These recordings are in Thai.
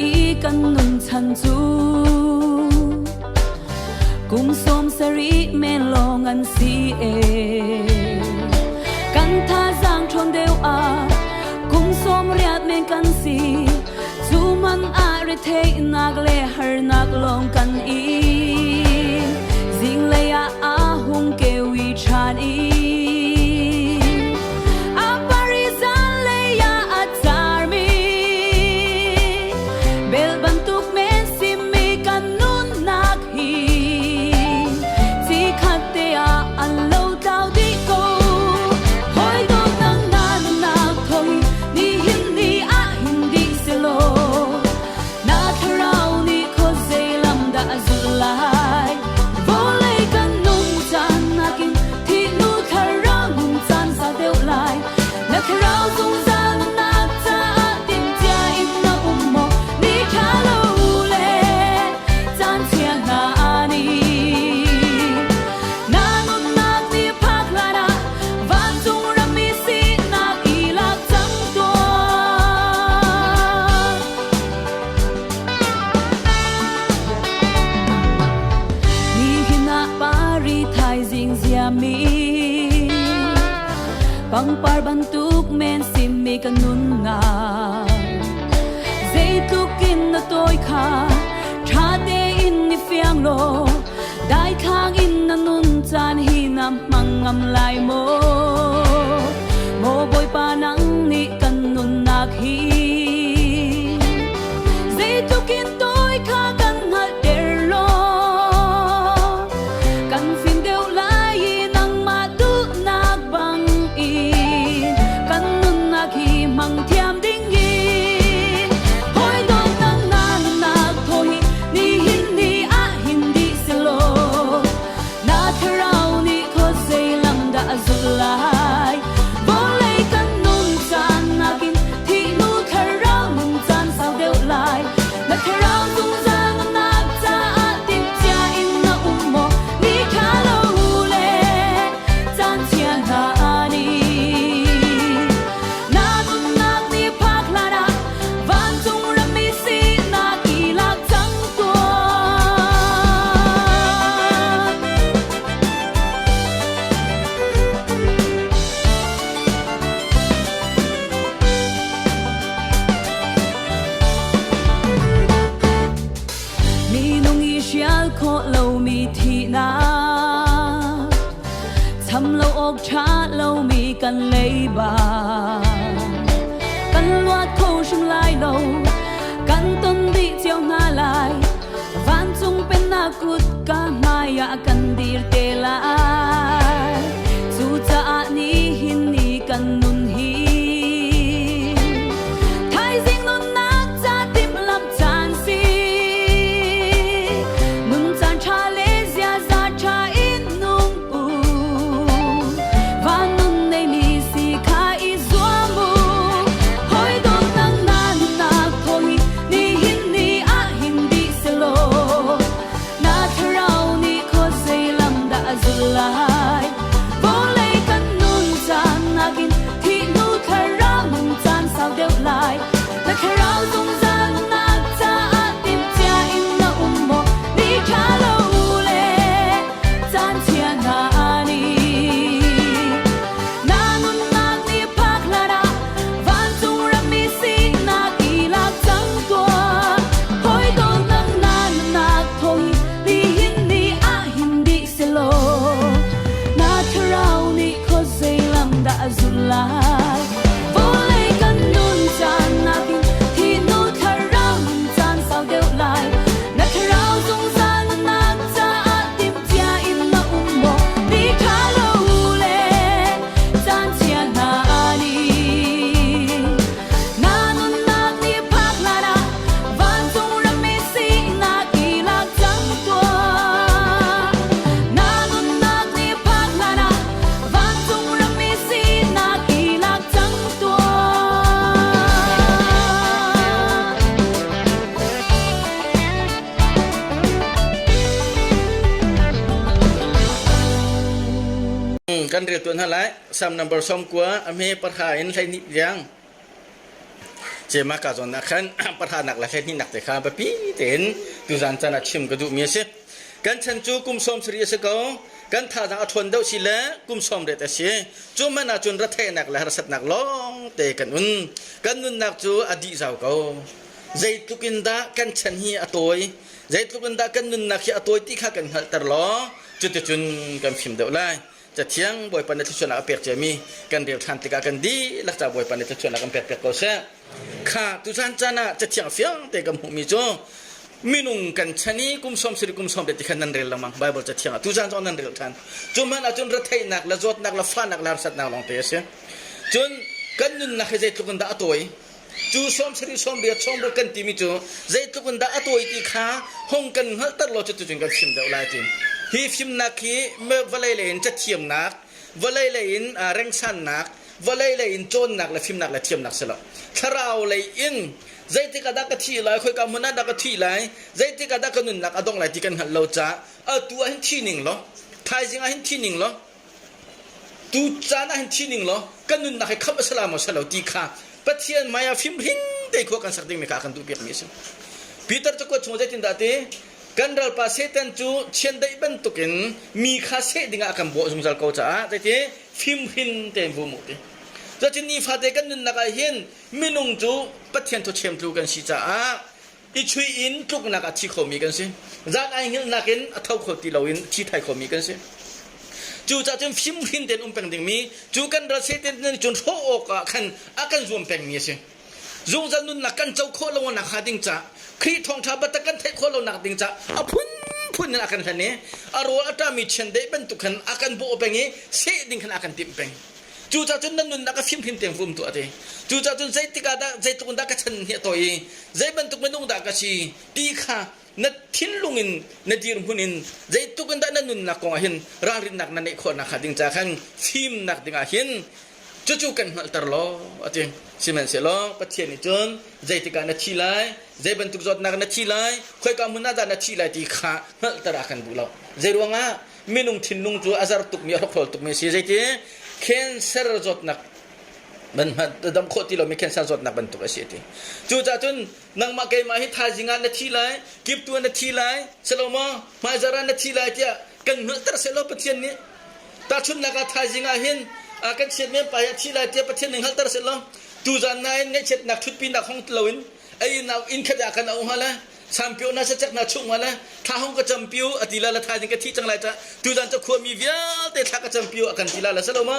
ý căn nun chăn chú cùng xóm sari men lo ngăn si e căn tha giang tròn đều cùng xóm riat men căn si chú man re thế nag le har nag long căn ý ding le hung kêu wi chan ý bang par bantuk men sim mi kanun nga zai tukin na toy kha tha de in ni fiang lo dai thang in na nun chan hi nam mangam lai mo boy pa nang ni kanun nak hi zai tukin toy kha kan hal der lo kan fin deu lai nang ma du nak bang mang thiam ding yi hoi don nang na thôi ni hin di selo na thrau ni kho sei lam da zulai volei kan nun chan na kin thi nu thrau nun chan sao deu lai na thrau dung giang na cha tim cha in na mo ni kha lo le chan chia na ani chăm lâu ốc cha lâu mi cần lấy bà cần loạt khâu sum lai lâu cần tôn đi chiều nga lại van chung pen na kut ka maya cần dir te lại dù cha ni hin ni cần nun hi thay ding nun na cha tim lam chan si nun chan cha le zia za cha in nung lai volei kan nun chan na kin thi nu thrau nun chan sao deu lai na thrau dung zan na cha tim cha in na mo ni kha lo le chan chia na ani na nun na ni phak la da van dung ram mi si na ki la chang tua hoi don nang na thôi ni hin di selo đã zulai volei kan nun chan na kin thi nu thrau nun chan sao deu lai na thrau dung zan na cha tim cha in na mo ni kha lo le chan chia na ani na nun na ni phak la da van dung ram mi si na ki la chang tua na nun na ni phak la da van dung ram mi si kan ria tuan halai sam number som kwa ame parha in lai ni yang มากาจนนักขันประธานนักละแค่นี้นักแต่ข้าปะปีเต็นตุจันจันชิมกระดูเมียเสกันฉันจูกุมสมสรีสกอกันท่าทางทนเดาสิละกุมสมเดตเสียจูมันอาจนรัฐนักละรัศนักล้องเตกันนุนนักจูอดีตเจ้าเขาใจตุกินดากันฉันฮีอตอยใจตุกินดากันนุนนักฮีอตอยที่ข้ากันหัลตลอจุนกันฟิมเดาไลจะเที่ยงบ่อยปันที่ชวนอาเปียกจะมีกันเดียวทันติกากันดีหลักจากบ่อยปันที่ชวนอากันเปียกก็เสียข้าตุจันจันจะเที่ยงเฟียงแต่กับหูมีโจมินุงกันชนีกุมสมสิริกุมสมเด็ดที่ขันนันเรลละมั้งไบเบิลจะเที่ยงตุจันจันนันเรลทันจุมันอาจนรัฐนักละจดนักละฟ้านักละสัตนักลองเตะเสียจนกันนุนนักใจตุกันดาอตอยจูสมสริสมเบียสมบกันที่มีจูใจตุกันดาอตอยที่ข้าห้องกันหัลตลอดจุนกันชิมเดาไลตินฮีฟิมนักฮีเมื่อวันเลยจะเที่ยงนักวันเลยเร่งสั้นนักวันเลยโจนนักและฟิมนักและเที่ยงนักสลับถ้าเราเลยใจที่กระดักที่ไหลคุยกับมันนั่นดักที่ไหลใจที่กระดักนุนนักอดงไหลที่กันหันเราจ้าตัวหันที่หนึ่งหรอทายจริงหันที่หนึ่งหรอตัวจ้าน่ะหันที่หนึ่งหรอกันนุนนักให้ขับสลามสลาวตีข้าปะเทียนมายาฟิมหินได้ขวกันสักดิ้งไม่ขากันตัวเปียกมิสปีเตอร์จะกดชงใจตินดาเต้กันเราภาษาเต็นจูเช่นได้บรรทุกินมีค่าเสดิ่งอาการบ่สมจัลเขาจ้าแต่ที่ฟิมหินเต็มบุมุติจะที่นี่ฟาเตกันนุนนักเห็นมินุงจูปะเทียนทุเชมทูกันสิจ้าอีช่วยอินทุกนักที่เขามีกันสิจากไอ้เห็นนักเห็นเท่าเขาที่เราอินที่ไทยเขามีกันสิจูจะจนฟิมหินเต็มเป็นดิ่งมีจูกันเราเสเต็นจนโผล่กันอาการรวมเป็นมีสิจูจะนุนนักกันเจ้าโคลวันนักหาดิ่งจ้าครีทองทับตะกันเทโคโลนักดิ่งจ้าพุ่นนักกันท่านี้อารมณ์อัตรามีเช่นได้บรรทุกันอาการโบเป็นงี้เสดิ่งกันอาการติมเป็นจูจ่าจนนั้นนุนนักฟิมพิมเตียงฟุมตัวเองจูจ่าจนใจติกาดาใจตุกนักฉันเหี้ยตัวเองใจบรรทุกมันนุ่งดากชีตีข้านัดทิ้งลุงอินนัดยืนหุ่นินใจตุกันดานั้นนุนนักกองหินร่างรินนักนั่นเองคนนักดิ่งจ้าขันฟิมนักดิ่งหินจู่ๆกันหัลตลอดจริงสิมันเสลอปัจเจนิจนใจติกานัดชีไลใจบรรทุกจดนักนัดชีไลคุยกับมุนนาดานัดชีไลตีข้าหัลตระกันบุลาใจรวงอ่ะมินุงทิ้งลุงจู่อาซาร์ตุกมีรักพลตุกมีสิใจที่แคนเซอร์จดนักมันดำโคตรที่เราไม่แคนเซอร์จดนักบรรทุกอาศัยที่จู่ๆจนนังมาเกยมาให้ทาจิงานนัดชีไลกิบตัวนัดชีไลสโลมาจารานัดชีไลที่กันหัลตระเสลอปัจเจนี้ตาชุนนักทาจิงานเห็นakan siat mempai cila dia patien ning hal terselah tu zanai ne chet nak thut pin nak hong tlawin ai naw in khada kan au hala sampio na sa chak na chung hala tha hong ka champiu atila la tha jing ka thi chang lai ta tu zan cha khua mi vial te tha ka champiu akan tila la saloma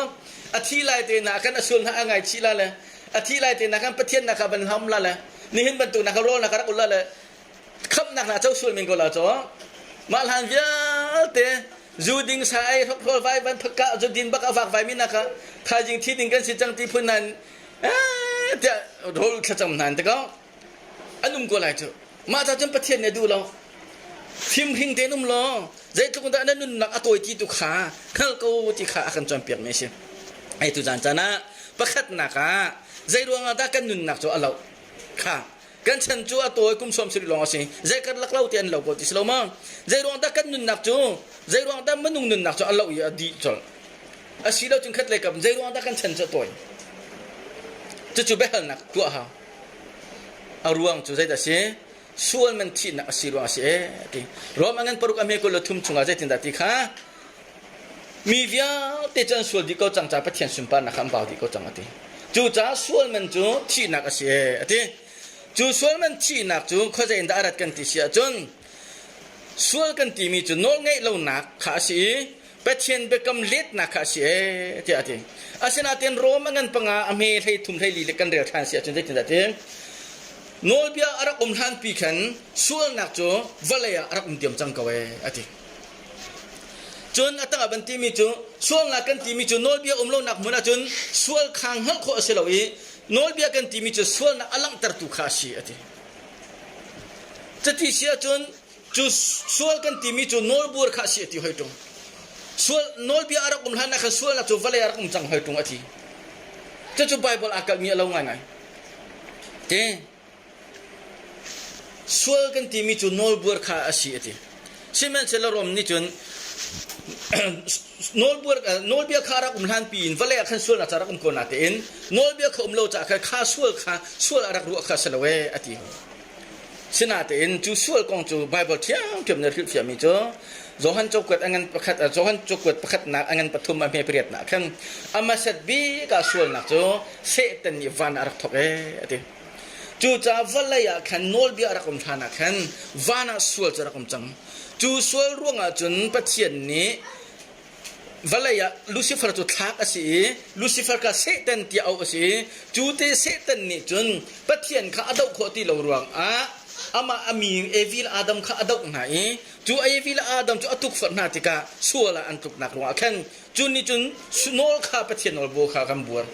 athi lai te na kan asul na angai chila la athi lai te na kan patien na ka ban ham la la ni hin ban tu na ka ro na ka ul la la khap nak na chau sul min ko la cho mal han vial teจูดิงสายทบทวนไว้บรรพกะจูดินบักฝากไว้มินะคถ้าจริงที่ดิงกันสิจังที่พูนันจะโดนขจมนันแต่ก็อันนุ่มก็ไรจูมาจากจนประเทศเนี่ยดูเราฟิมพิงเตนุ่มล้อใจทุกคนนั้นนุ่นนักอตัวจีตุขาข้าก็จีขากันจนเปียกไม่ใช่ไอ้ตุจันจานะประคัดนักใจรวงอาดากันนุ่นนักจูเราค่ะกันฉันจูอตัวกุมสมสิริลองสิใจกันลักเล่าเตียนเราก็ติสโลมาใจรวงอาดากันนุ่นนักจูใจรวงอาดามันนุ่งนุ่นนักจูเราอย่าดีจนอาศิเราจึงคัดเลยกับใจรวงอาดากันฉันจะตัวจะจูเบลนักตัวเขาเอารวงจูใจแต่เสียส่วนมันที่นักอาศิรวงเสียที่รวมงั้นปรุกอเมริกาเราทุ่มชงอาใจตินดาติค่ะมีวิญเตจันส่วนที่เขาจังจ่าประเทศสุนปานักคำบ่าวที่เขาจังอาทิจูจ่าส่วนมันจูที่นักอาเสียอาทิจูส่วนมันที่นักจูเขาจะอินดารัดกันที่เสียจนส่วนกันที่มีจูโน้ตไงเราหนักขาสีประเทศเบกำเล็ดนักขาสีที่อาทิอาเซนาเตียนโรมันงั้นปังอาเมย์ให้ทุ่มให้ลีเล็กกันเรียกทานเสียจนได้ตินดาติโนเบียอารักทันปีขันส่วนนักจูวะเลยอารักเดียมจังกวยอาทิจนอัตราบันทีมีจูส่วนนักกันที่มีจูโนเบียเราหนักเหมือนจนส่วนข้างหักโคเสลวีโนเบียกันที่มีจูส่วนนักอลังตรตุขาสีอาทิจะที่เสียจนจูส่วนกันที่มีจูโนบัวขาสีที่หอยตรงส่วนโนเบียอารักทันนักส่วนนักจูวะเลยอารักจังหอยตรงอาทิจะจูไบเบิลอากาศมีเราไงเจ้ส่วนกันที่มีจูโนบัวขาสีอาทิใช่ไหมเสลารมนี่จน nol buat nol biar kara umhan pin vale akan sual na cara ko natin nol biar ko umlo cha kha sual arak ru kha salawe ati sinatin ju sual kong ju bible thiam thiam na ri fiam mi jo Johan coklat angan pakat Johan coklat pakat nak angan patum ame priat nak kan amasat bi ka sual nak jo setan ni van arak thok ati ju cha valaya kan nol bi arak um thana kan vana sual cha rakum chang ju sual ruanga chun pathian ni valaya Lucifer tu thak asi Lucifer ka setan ti au asi ju te setan ni chun pathian kha adau kho ti lo ruang ama ami evil adam kha adau nai ju evil adam ju atuk fat na tika suala antuk nak ruang kan chun ni chun nol kha pathian nol bo kha kam buar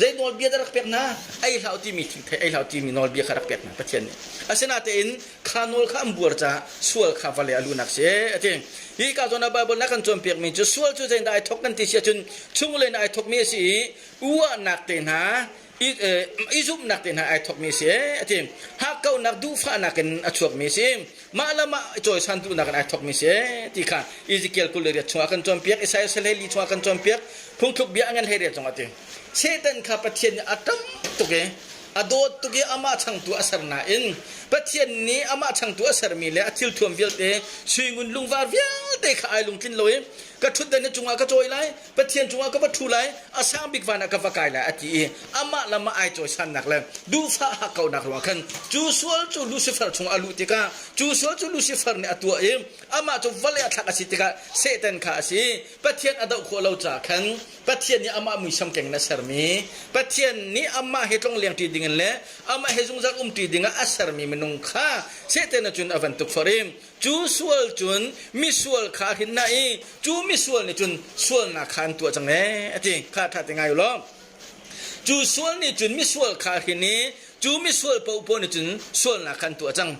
zai nol bia darak pek na ai lau ti mi thai ai lau ti mi nol bia kharak pek na pathian ni asena te in kha nol kha ambuar cha sual kha vale alu nak se ati hi ka zona bible na kan chom pek mi chu sual chu zai dai thok kan ti sia chun chung le nai thok mi si uwa nak te na izum nak te na ai thok mi se ati ha kau nak du fa nak kan achuak mi si malama choi san tu nak ai thok mi se ti kha ezekiel ku le ria chwa kan chom pek isaiah seleli chwa kan chom pek phung thuk bia angan he ria chong ati setan kha pathian atam tuke adot tuke ama chang tu asar na in pathian ni ama chang tu asar mi le atil thum vil te swingun lungwar vial te kha ai lung tin loi ka thut da ne chunga ka choi lai pathian chunga ka pathu lai asam big wana ka vakai lai ati ama lama ai choi san nak le du fa ha kau nak ro khan chu sual chu lucifer chung alu te ka chu sual chu lucifer ne atua ama chu vale athak asi te ka setan kha asi pathian adau kho lo cha khan pathian ni ama mui sam keng na sarmi pathian ni ama he tong leng ti ding le ama he jung jak ti dinga asar mi menung kha setan chun avantuk forim chu sual chun mi sual kha hin na chu mi sual ni chun sual na khan tu chang ne ati kha tha te ngai lo chu sual ni chun mi sual kha hin ni chu mi sual po po ni chun sual na khan tu chang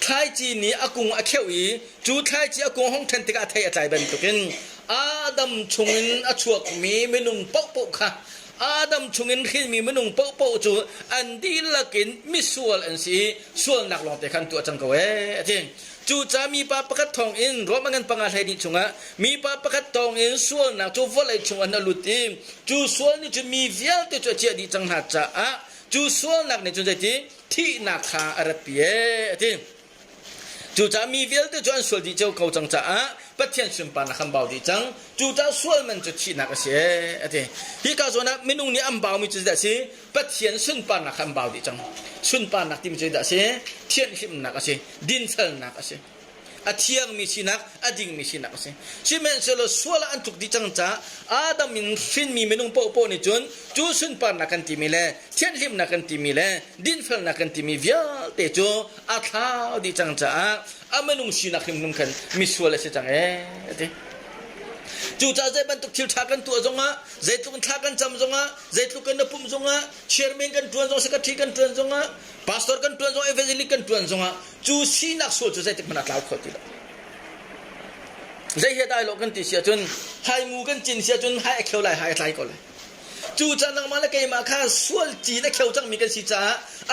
thai chi ni akung akhewi chu thai chi akung hong than te ka thai atai ban tukin adam chungin achuak mi menung pau pau kha adam chungin khin mi menung pau pau chu an di lakin mi sual an si sual nak long te khan tu chang ka we ati chu cha mi pa pakat thong in ro mangan pangal hai ni chunga mi pa pakat thong in sual nak chu volai chunga na lutim chu sual ni chu mi vial te chu chia di chang na cha chu sual nak ni chu jai ti thi na kha arapie ati chu cha mi vial te chu an sual di chau kau chang cha pathian sim pa na kham bau di chang chu cha sual man chu chi na ka se ati hi ka zona minung ni am bau mi chu da si pathian sun pa na kham bau di chang sun pa na ti mi chu da se thian him na ka se din sal na ka se athiang mi sinak ading mi sinak se simen selo suala antuk di chang cha adam min fin mi menung po po ni chun chu sun pa na kan ti mi le thian him na kan ti mi le din fal na kan ti mi via te chu a tha di chang cha amenung sinak him nung kan mi suala se chang ati chu cha zai ban tuk thil tha kan tu zonga zai tu kan tha kan cham zonga zai tu kan pum zonga chairman kan tuan zong secretary kan tuan zonga pastor kan tuan zong evangelist kan tuan zonga chu sinak so chu zai tik mana tlau khoti la zai he dai lo kan ti sia chun hai mu kan chin sia chun hai kheu lai hai lai ko lai chu cha nang ma la kai ma kha sual chi na kheu chang mi kan si cha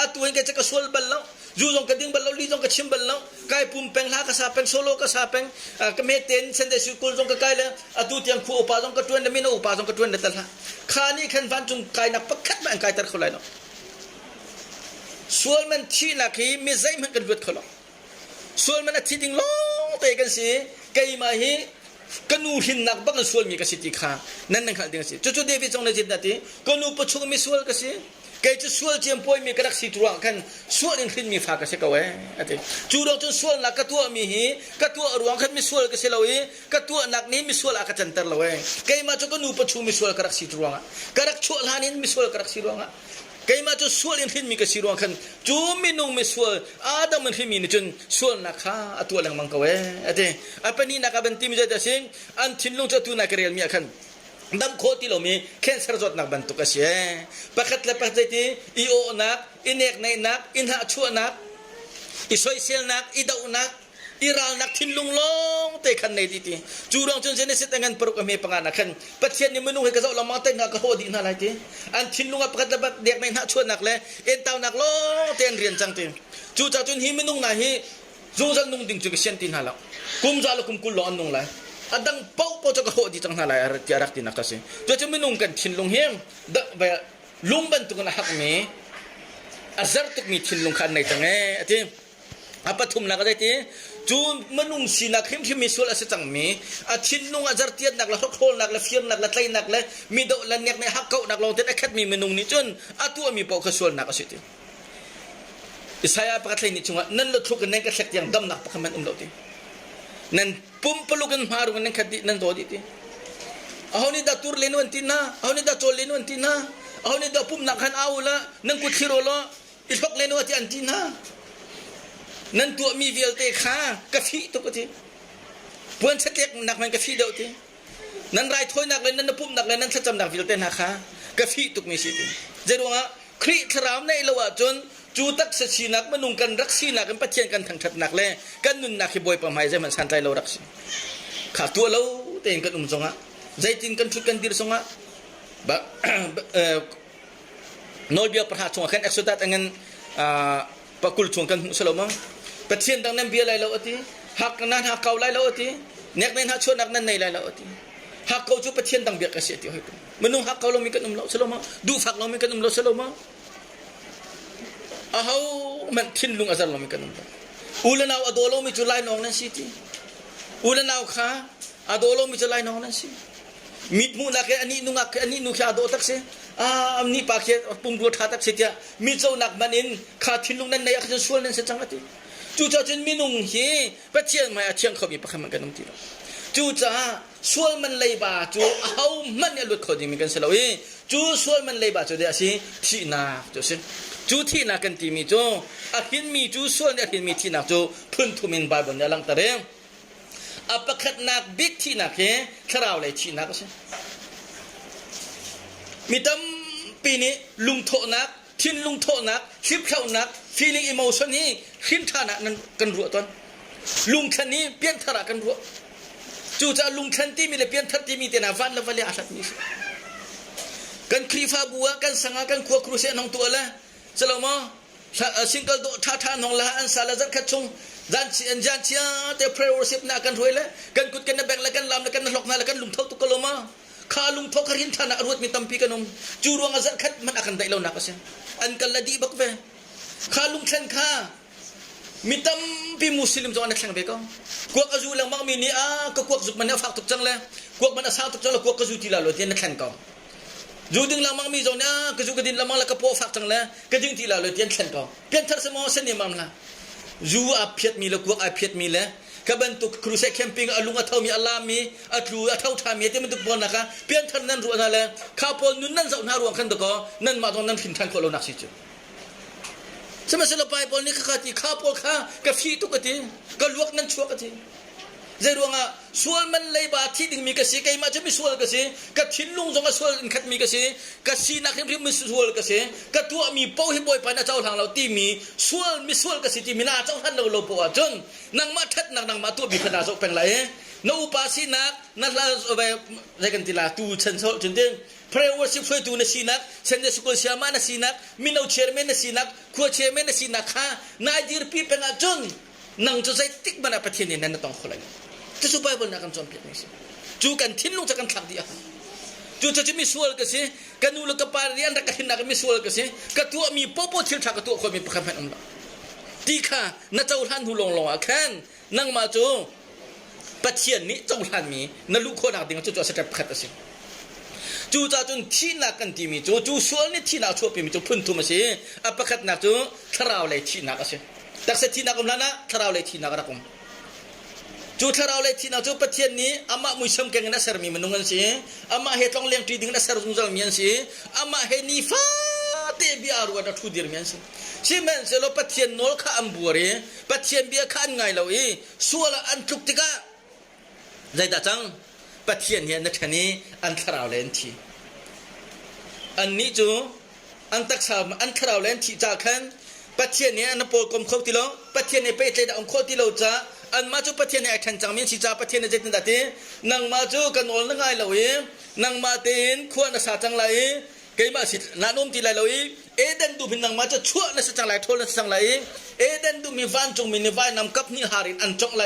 a tuan ke cha ka sual bal lo zu zong ka ding bal lo li zong ka chim bal lo kai pum peng la ka sa peng solo ka sa peng ka me ten sen de school zong ka kai la atu tiang khu upa zong ka tuan de min upa zong ka tuan de tal ha kha ni khan van chung kai na pakhat ma kai tar kholai no sual man chi na ki mi zai man kan vet kholo sual man a thi ding lo te kan si kai ma hi kanu hin nak bang sual mi ka si ti kha nan nan khal ding si chu chu devi chong na jit na ti kanu pu chung mi sual ka si kai chu sual chem poi mi ka rak si truang kan sual in khin mi fa ka se ka we ati chu dong chu sual na ka tu mi hi ka tu ruang khan mi sual ka se lawi ka tu nak ni mi sual ka chantar lawe kai ma chu kanu pu chu mi sual ka rak si truang ka rak chu lanin mi sual ka rak si ruang kai ma chu sual in khin mi ka si ruang khan chu mi nung mi sual adam in mi ni chun sual na kha atu lang mang ka we ati apani na ka ban ti mi ja sing an thin lung chu tu na ka real mi khan dam khoti lo mi cancer jot nak bantu ka sie pakhat la pakhat ti I o nak inek nei nak inha chu nak I soi sel nak I dau nak iral nak thin lung long te khan nei ti churong chun se ne sit angan peruk me pangana khan pathian ni menu he ka zo lamang te na ka ho di na lai ti an thin lunga pakhat la bat dek nei na chu nak le en taw nak lo ten rian chang ti chu cha chun hi menung na hi zung jang nung ding chu ka sian tin hala kum za lo kum kul lo an nung lai adang pau po to ka ho di tang halai ar ti arak tin akase to che minung kan thin lung hem da ba lung ban tu na hak me azar tuk mi thin lung khan nei tang e ati apa thum na ka dai ti chu manung sinak him him misul ase chang mi a thin lung azar tiat nak la khol nak la fiam nak la tlai nak la mi do la nek ne hak kau nak lo te akhat mi minung ni chun atu mi po ka sol nak ase ti isaya pakat ni chunga nan lo thuk ne ka thek yang dam nak pakhaman lo ti nan pumpalugan maru nan khadi nan do di ti ahoni da tur lenwan tina ahoni da chol lenwan tina ahoni da pum nak khan awla nan ku thirolo iphok lenwa ti antina nan tu mi vial te kha ka fi to ko ti puan chatek nak man ka fi do ti nan rai thoi nak len nan pum nak len nan cham nak vial te na kha ka fi tuk mi si ti jeronga khri thram nei lawa chonจูตักเสียนักมันนุ่งกันรักสีนักกันปะเทียนกันทั้งทัดนักเลยกันนุ่นนักขี้บอยประมาณใจมันสันใจเรารักสีขาตัวเราเต็งกันสงะใจจริงกันชุดกันดีสงะบะโนเบียประหารสงะกันเอ็กซ์ตัดอันนั้นปะกุลสงกันสโลมังปะเทียนดังนั้นเบียไรเราอติหักนั้นหักเกาไรเราอติเน็กนั้นหักชวนนักนั้นในไรเราอติหักเกาจูปะเทียนดังเบียกเสียติให้ตัวมันนุ่งหักเกาเรามีกันเราสโลมังดูฝักเรามีกันเราสโลมังอามันทิ้งลุงอาจารย์เราไม่กันนั่นอุลนาวอดอลมีจุลัยน้องนั่นสิทีอุลนาวข้าอดอลมีจุลัยน้องนั่นสิมิดมูนักอันนี้นุ่งอันนี้นุ่งข้าโดตักเสียอันนี้ปากเขียปุ่มรัวท่าตักเสียมีเจ้านักมันอินข้าทิ้งลุงนั่นในอาจารย์ส่วนนั่นเสียจังทีจู่จ้าจึงมีนุ่งเฮียไปเชียงใหม่เชียงเขามีประคำมันกันนั่นทีจู่จ้าส่วนมันเลยบาจู่เอามันเนี่ยหลุดเขาดีมีกันเสียแล้วจู่ส่วนมันเลยบาจู่เดี๋ยวสิที่นาจู่สิจูที่นักกันที่มีจูอาหินมีจูส่วนอาหินมีที่นักจูพื้นทุมินบาบนยาลังตะเรงอัปขัดนักบิ๊กที่นักเขราวเลยที่นักใช่มีตั้มปีนี้ลุงโถนักทิ้นลุงโถนักชิบเข้านัก feeling emotion นี้ขึ้นฐานะนั้นกันรัวตอนลุงคันนี้เปลี่ยนฐานะกันรัวจูจะลุงคันที่มีเลยเปลี่ยนทัดที่มีแต่นาวันละวันละอาชัดนี้กันครีฟ้าบัวกันสังกันขวครูเสน้องตัวละสโลมาสิงเกิลโดท่าทางน้องละอันสารจัดขัดชงจันเชียเตะเพลย์วอร์สิบนักกันรวยละกันกุดกันนับแบงละกันลำละกันหลอกนาละกันลุงเท่าตุกโลมาข้าลุงเท่าคารินฐานะรวดมีตั้มปีกันนมจูรวงอาจัดขัดมันอากันได้เราหนักเสียอันกันละดีบักเวข้าลุงเช่นข้ามีตั้มปีมุสลิมจอนักแข่งเบก็กวกอาจูลังมักมีนี่ก็กวกจุกมันเนี่ยฝากตุกจังเลยกวกมันอาสาตุกจังละกวกอาจูทีละโลที่นักแข่งก็จูดึงลำมังมีจงเนี่ยก็จูกระดินลำมังละกระโปงฝักจังเลยก็ดึงทีละเลยเตียนเข็นก็เปลี่ยนทัศน์มองเส้นนี้มันละจูอาเพียดมีละกวกอาเพียดมีละก็บรรทุกครูเซแคมปิ้งอาลุงอาเท่ามีอาลามีอาทรูอาเท่าทามีที่มันตุกบอลนะคะเปลี่ยนทัศน์นั้นรัวนั่นแหละข้าวปนนุ่นนั่นจะหน้ารวมขันตะก็นั่นมาตรงนั้นผินทันคนเราหนักสิจุสมัยสลบไปปนนี่ข้าที่ข้าวปนข้าก็ฟีตุกทีก็ลวกนั่นชัวกทีใจรวงอ่ะส่วนมันเลยบาที่ดึงมีกษีไก่มาจะไม่ส่วนกษีกับทิ้นลุงจงส่วนขัดมีกษีกับสีนักที่ไม่ส่วนกษีกับตัวมีเป้าให้บ่อยไปนะเจ้าทางเราที่มีส่วนไม่ส่วนกษีที่มีหน้าเจ้าท่านเราปวดจนนังมาทัดนังมาตัวมีขนาดโซเป็นไรนูปาสีนักนั่นละอะไรกันทีละตูเชนโซจนเด้งพระวชิช่วยตูนสีนักเชนเดสกุลเชียมานะสีนักมินเอาเชอร์เมนนะสีนักขัวเชอร์เมนนะสีนักข้านายดีร์ปีเป็นอาจนนังจะใช้ติ๊กมันประเทศนี้นั่นต้องคนละจะสู้ไปบนนักการจอมเพียรนี่สิจูกันทิ้งลงจากกันขัดเดียวจูจะมีส่วนกันสิกันนูลกับปารีอันรักกันนักมีส่วนกันสิกับตัวมีป๊อปทิลทักกับตัวคนมีประคำแผ่นอันละดีค่ะนักเจ้าท่านหูลงแค่นั่งมาจูประเทศนี้เจ้าท่านมีนั่นลูกคนหนักดิ่งจูจะสกัดขัดสิจูจะจนที่นักกันที่มีจูส่วนนี้ที่นักชั่วปีมีจูพุ่นทุ่มสิอัปขัดนักจูทาราวเลยที่นักสิแต่เสร็จที่นักกำลังนะทาราวเลยที่นักรักผมจูทาราวเลยที่นักจูประเทศนี้อามามุยชมเก่งนักเสริมมีมนุษย์กันสิอามาเฮตองเลี้ยงตีดิ่งนักเสริมจงจงมีกันสิอามาเฮนิฟ้าเตบิอารัวนักทูดีร์มีกันสิชิมันเสลประเทศโนลข้าอัมบัวเร่ประเทศเบียข้าไงเราส่วนอันทุกติกาใจตาจังประเทศนี้นักชนี้อันทาราวเลยที่อันนี้จูอันตักสาวอันทาราวเลยที่จากขันประเทศนี้อันโปรกรมข้อที่เราประเทศนี้ไปเจออันข้อที่เราจะอันมาจูประเทศนี้ขันจังมีชีจาประเทศนี้เจตินดัดนังมาจูกันโอลนังไงเรานังมาเต้นขวานสาจังไรเกี่ยมาสินานุ่มที่ไรเราเอเดนดูพินังมาจูชั่วนัสจังไรโทนัสจังไรเอเดนดูมีวันจงมีนิวายนำกับนิฮารินอันจงไร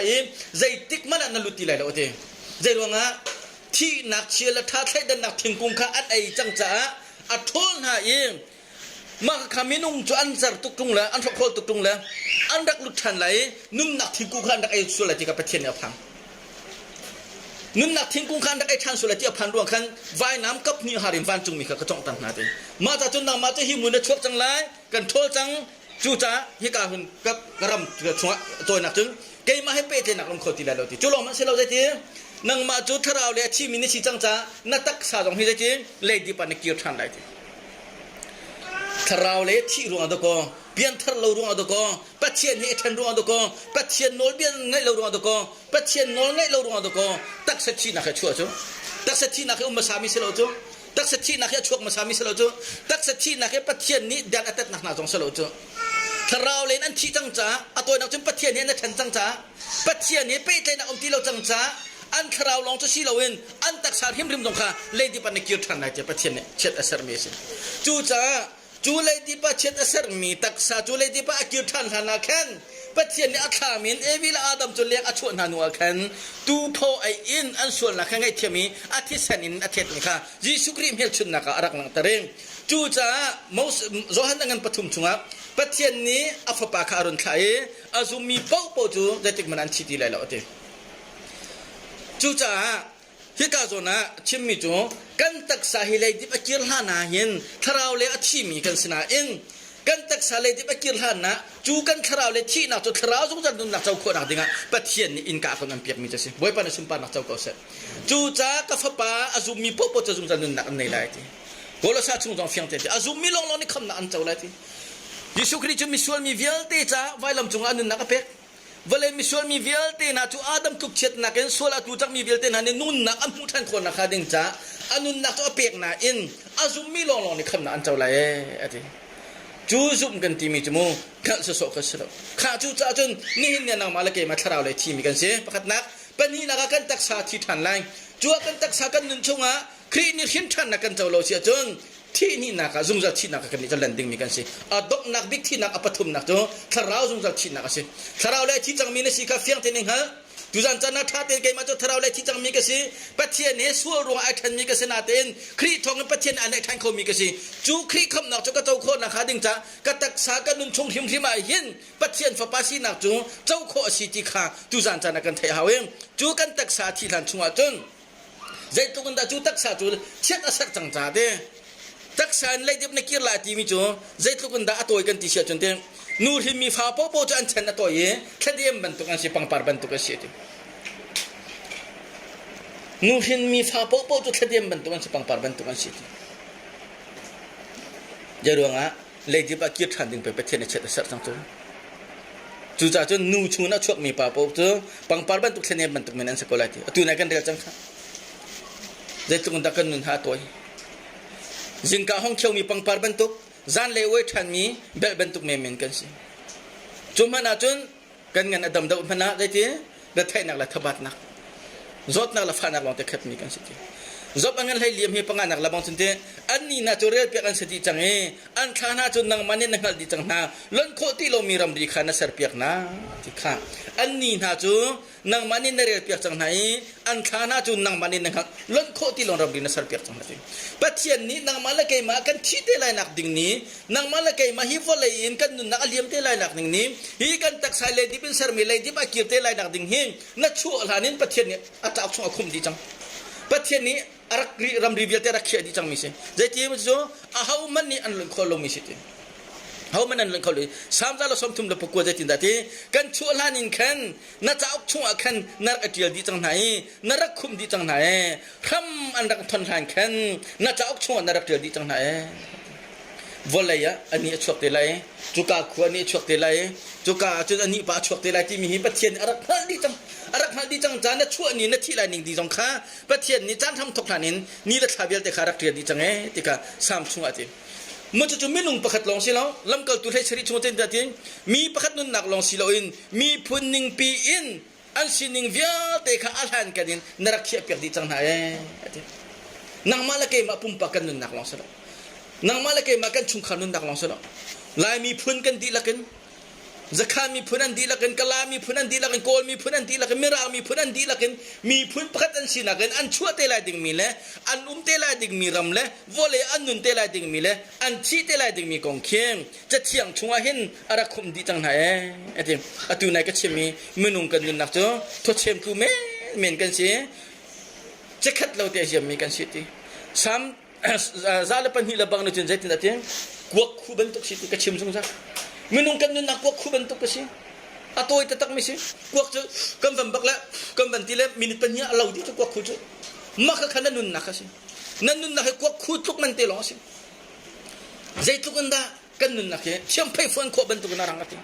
ใจติกมันนั่นลุติไรเราเต้ ใจรวงะที่นักเชียร์และท่าไทยดันนักทิ้งกุงข้าอันไอจังจ้าอัดทนหาเองมาขามินุ่งจวนจัดตุกตุงแล้วอันทบโคตุกตุงแล้วอันดักลุชันไหลนุ่มนักทิ้งกุงข้าอันดักไอสุดเลยที่กับประเทศเนี่ยพังนุ่มนักทิ้งกุงข้าอันดักไอชันสุดเลยที่พังรวงคันว่ายน้ำกับนิฮาริมวันจุงมีข้ากระจงตั้งนาเองมาจากจนนำมาจะหิมุนในช่วงจังไรกันโทษจังจูจ้าฮิกาหุนกับกระรำกระชวตัวนักจึงเกยมาให้เป๊ะนักลงโคติแล้วทีจุลงมันเสร็จแล้วทีนังมาจูทราวเลยที่มินิชิจังจ้านัตักสาจงฮิจทีเลยดีปานกิรทันเลยทีทราวเลยที่รวงตัวก็เปลี่ยนทราวรวงตัวก็ปัจเจียนให้ทันรวงตัวก็ปัจเจียนโนลเปลี่ยนไงเรารวงตัวก็ปัจเจียนโนลไงเรารวงตัวก็ตักเสถีนักชัวจูตักเสถีนักมาสามิเสร็จแล้วจูตักเสถีนักชัวมาสามิเสร็จแล้วจูตักเสถีนักปัจเจียนนี้เดินอัตตนักนาจงเสร็จแล้วจูทราวเลยนั่นที่จังจ้าตัวนักจึงปัจเจียนนี้นั่นทันจังจ้าปัจเจียนนี้เป๊ะใจนักอมที่เราจังจ้าอันทราวลองจะชี้เราเองอันตักสารหิมริมตรงข้าเลยดีปานกิรทันไหนจะปัจเจียนนี้เช็ดอสรมีสิจูจ้าจูเลยดีปาเช็ดอสรมีตักสาจูเลยดีปากิรทันหันนาแคนปัจเจียนนี้อัคามินเอวิลอาดัมจุเลียงอชวนหันัวแคนตูพอไออินอันส่วนละแค่ไงเทียมีอาทิตย์สันินอาทิตย์นี้ค่ะยิสุครีมเฮลชุนนักอารักนังตะเรงจูจ้ามอสโจฮันนังปฐุมชุงะปัจเจียนนี้อัฟปาคารุนไทยอาซุมีเป้าปูจูจะติดมันอันชิดีเลยแล้วเองจูจ้าฮิกาโซนะชิมมิจูกันตักสาฮิเลยดิบกิรฮานาหินทราวเลอชิมีกันสนาอินกันตักสาเลยดิบกิรฮานะจูกันทราวเลที่นักจูทราวสงจันดุนนักเจ้าคนนักดิ่งะปัจเจียนนี้อินกาคนนั้นเปียกมีจะสิบ่อยปานสุมปานักเจ้าก็เสร็จจูจ้ากับฟ้าอาซุมีเป้าปูจะสงจันดุนนักอันไหนไล่ทีโกลซาชุงจงเฟียงเตติอาซุมีลองนี่คำนักอันเจ้าไล่ทียิสุคริจูมิสวลมีเวลเตจ้าไว้ลำจงอันนึงนักเป็กวลมิสวลมีเวลเตนะจูอาดัมทุกเช็ดนักเอ็นสวลตูจักมีเวลเตนะเนี่ยนุ่นนักอันมุทันคนนักขาดิงจ้าอันนุ่นนักตัวเป็กนะอินอาซุมีลองนี่คำนักอันเจ้าไล่อะทีจูซุ่มกันทีมีจมูกกันสกกันสลบข้าจูจ้าจนนี่เนี่ยนางมาละเกมาทราวเลยทีมีกันเสียประคัดนักปนีนักกันตักษาที่ทันไล่จูกันตักษากันนุ่นชงะครีนี่หินทันนักกันเจ้าเราเสียจนที่นี่นักจุงจัดที่นักกันนี่จะเล่นดิ้งมีกันสิดอกนักบิ๊กที่นักอปฐุมนักจ้ทราวจุงจัดที่นักสิทราวเลยที่จังมีนสิกาเฟียงเทนิงฮะดูจันจันนักท่าเตะเกมาจ้ทราวเลยที่จังมีกันสิปัจเจียนเนี่ยส่วนรวงไอทันมีกันสินาเตนครีทองปัจเจียนอันไอทันเขามีกันสิจูครีคำนักจ้ก็เจ้าโคนักขาดิ้งจ้ากตักษากันนุ่นชงหิมที่มาเห็นปัจเจียนฟ้าปัสสีนักจูเจ้าโคสิจิขาดูจันจันนักกันเทียหาเองจูกันตักษาที่ทันชงอาจนใจตุกันตาจูตักษาจูเช็ดอาศักจังจ้าเดตักษาเลยเด็บนักกีฬาทีมีจูใจตุกันตาอตัวกันที่เชียจนเดนูริมีฟ้าโปโปจะอันเชนอตัวเย่แค่เดียมบรรทุกันสิปังปาร์บรรทุกันสินูริมีฟ้าโปโปจะแค่เดียมบรรทุกันสิปังปาร์บรรทุกันสิจะรู้งะเลยเด็บนักกีฬาดึงไปประเทศในเชิดอาศักจังจูจูจ่าจนนูชูน่าชกมีฟ้าโปจูปังปาร์บรรทุกเชนเดียมบรรทุกเหมือนสกุลที่ตัวไหนกันเดียวจังค่ะใจตุกันตากันนุนหาตัวจิงกาห้องเขียวมีปังปาร์บันทุกจานเลวทันมีเบลบันทุกเมมินกันสิจุมมันอาจุนกันเงินอดัมดาวมันนะได้ที่เด็ดไทยนักละทบัดนักจดนักละฟ้านักลองแต่ขับมีกันสิจบอันนั้นให้เลี้ยมให้ปังนักละบางสิ่งที่อันนี้น่าจะเรียกเปียกันสติจังเออันข้าน่าจุนนังมันนี่นักดีจังนาล้นโคติเรามีรำดีข้าน่าเสร์เปียกนะที่ข้าอันนี้น่าจุนังมันนี่น่าเรียกเปียกจังไหนอันข้าน่าจุนนังมันนี่นักล้นโคติเรารำดีน่าเสร์เปียกจังนั้นปัจเจียนนี้นังมาละเกยมากันที่เตลัยนักดิ่งนี้นังมาละเกยมาฮิฟเลยอินกันนุนนักเลี้ยมเตลัยนักดิ่งนี้ฮีกันตักสายเลยดิเป็นเสร์มีเลยดิบอากิรเตลัยนักดิ่งหินนัดชั่วหลานินปัจเจียนนี้อาจจะเอาช่วงคุมดีจังปัจเจียนนี้อารักรำรีวิลเตรักเขียดีจังมิเช่ใจที่มันจะอาหามันนี่อันหลังขลุ่มมิเช่หามันอันหลังขลุ่มสามจานเราสมทุมเราปกวดใจที่นั่นที่กันชั่วลานินขันน่าจะเอาช่วงขันน่ารักเดียดีจังไหนน่ารักคุมดีจังไหนคำอันรักทนทานขันน่าจะเอาช่วงน่ารักเดียดีจังไหนวอลเลยอันนี้ชกเตลัยจุกาขวานี่ชกเตลัยจุกาจุดอันนี้ป้าชกเตลัยที่มีหิปัจเจียนอารักฮันดีจังอารักฮันดีจังจานนั้นชั่วนี่นัดที่ไรหนึ่งดีจังข้าปัจเจียนนี่จานทำทุกหลานินนี่ละทาเบลแต่ขารักเดียดีจังที่กาสามช่วงอาทิตย์เมื่อจู่ๆมีนุ่งประคัดลองสิแล้วลำเกลตุให้ชริชมเต็นดัดยินมีประคัดนุ่นหนักลองสิแล้วอินมีพุ่นนิงปีอินอันสินิงเวียแต่ข้าอัลฮันกันอินนรักเขียเปียกดีจังไหนนางมาละเกยมาปุ่มประคัดนุ่นหนักลองสิแล้วนางมาละเกยมากันชุงขานุ่นหนักลองสิแล้วลายมีพุ่นกันดีละกัน จะข้ามีพูนันดีละกันกลามีพูนันดีละกันโกลมีพูนันดีละกันมิรามีพูนันดีละกันมีพูนประกันสินะกันอันชั่วเตลายดิ่งมีเลยอันเตลายดิ่งมีรำเลยวอลเลอันนุนเตลายดิ่งมีเลยอันชีเตลายดิ่งมีกองเขียงจะเที่ยงชงอาหินอะไรคุมดีจังไหนไอ้ที่อตูไหนก็เชื่อมีมนุงกันนุนนักจ้ะทดเชื่อมกูเมนกันสิจะขัดเราเตะเชื่อมีกันสิที่ซ้ำzala pan hila bang na tin zaitin atin kuak kuban tok si ka chimsung sa minung kan nun na kuak kuban tok kasi atoy tatak mi si kuak chu kam van bakla kam van tile minit pan hiya alaw di chu kuak khu chu maka kana nun na kasi nanun na kuak khu tok man te lo si zaitu kanda kan nun na ke cham phai phon ko ban tok na rang atin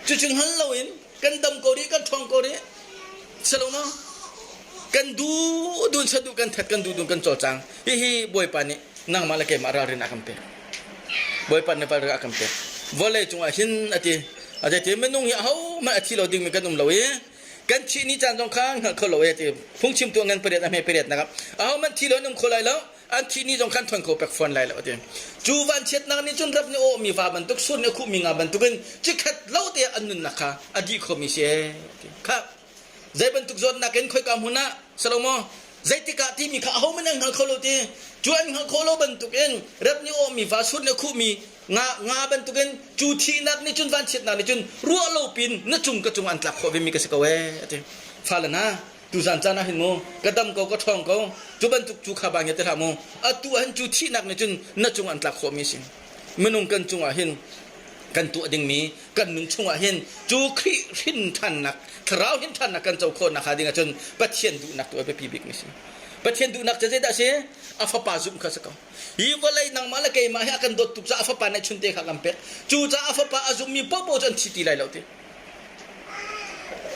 chu chung han lawin kan dam ko ri kan thong ko ri salo noกันดูดุนสะดุกันถัดกันดูกันโจจังฮิบอยปานี่นั่งมาละเกมารารินอาคัมเปบอยปานในปาราอาคัมเปวอลเลยจงอาหินอาทิตย์ไม่นุ่งยาเขามาอาทิตย์เราดึงมีกันนุ่มเรากันชีนี่จานตรงข้างเขาเราพุ่งชิมตัวเงินเปรียดไม่เปรียดนะครับเอามันทีเรานุ่มคนไรแล้วอันที่นี่ตรงขั้นทนเขาแปกฟอนไรแล้วจูวันเช็ดนักนี่จนรับนี่โอมีฟ้าบันทุกส่วนเนี่ยคู่มีงาบันทุกกันจะขัดเล่าเดียอันนั้นนะคะอดีตเขามีเสียครับใจบรรทุกจนนักเห็นค่อยกำหัวหน้าสโลโมใจติกาที่มีข้าวมันยังเขาโลตีจวนเขาโลบรรทุกเองรับนี่โอมีฟ้าสุดเนี่ยคู่มีงาบรรทุกเองจูทีนักนี่จนวันเช็ดนักนี่จนรัวโลปินนั่นจุงก็จุงอันตลับเขาเวมีกสิกเวฟ้าละนะดูสันจานะเห็นโมกระดมเขาก็ท้องเขาจูบรรทุกจูขาบางอย่างแต่ทำโมตัวเห็นจูทีนักนี่จนนั่นจุงอันตลับเขามีสิ่งมันนุ่งกันจุงเห็นกันตัวดึงมีกันหนึ่งช่วงเห็นจูครีหินทันนักทราวหินทันนักกันเจ้าคนนักหาดิ่งจนปัจเจียนดูนักตัวไปปีบิกนี่สิปัจเจียนดูนักจะได้สิอาฟปาซุ่มข้าศึกอีวันเลยนางมาละเกยมาให้กันโดดตุกจะอาฟปาในชุนเตะขัดลำเป็ดจูจะอาฟปาอาซุมมีป๊อปจนชิตีไหลแล้วที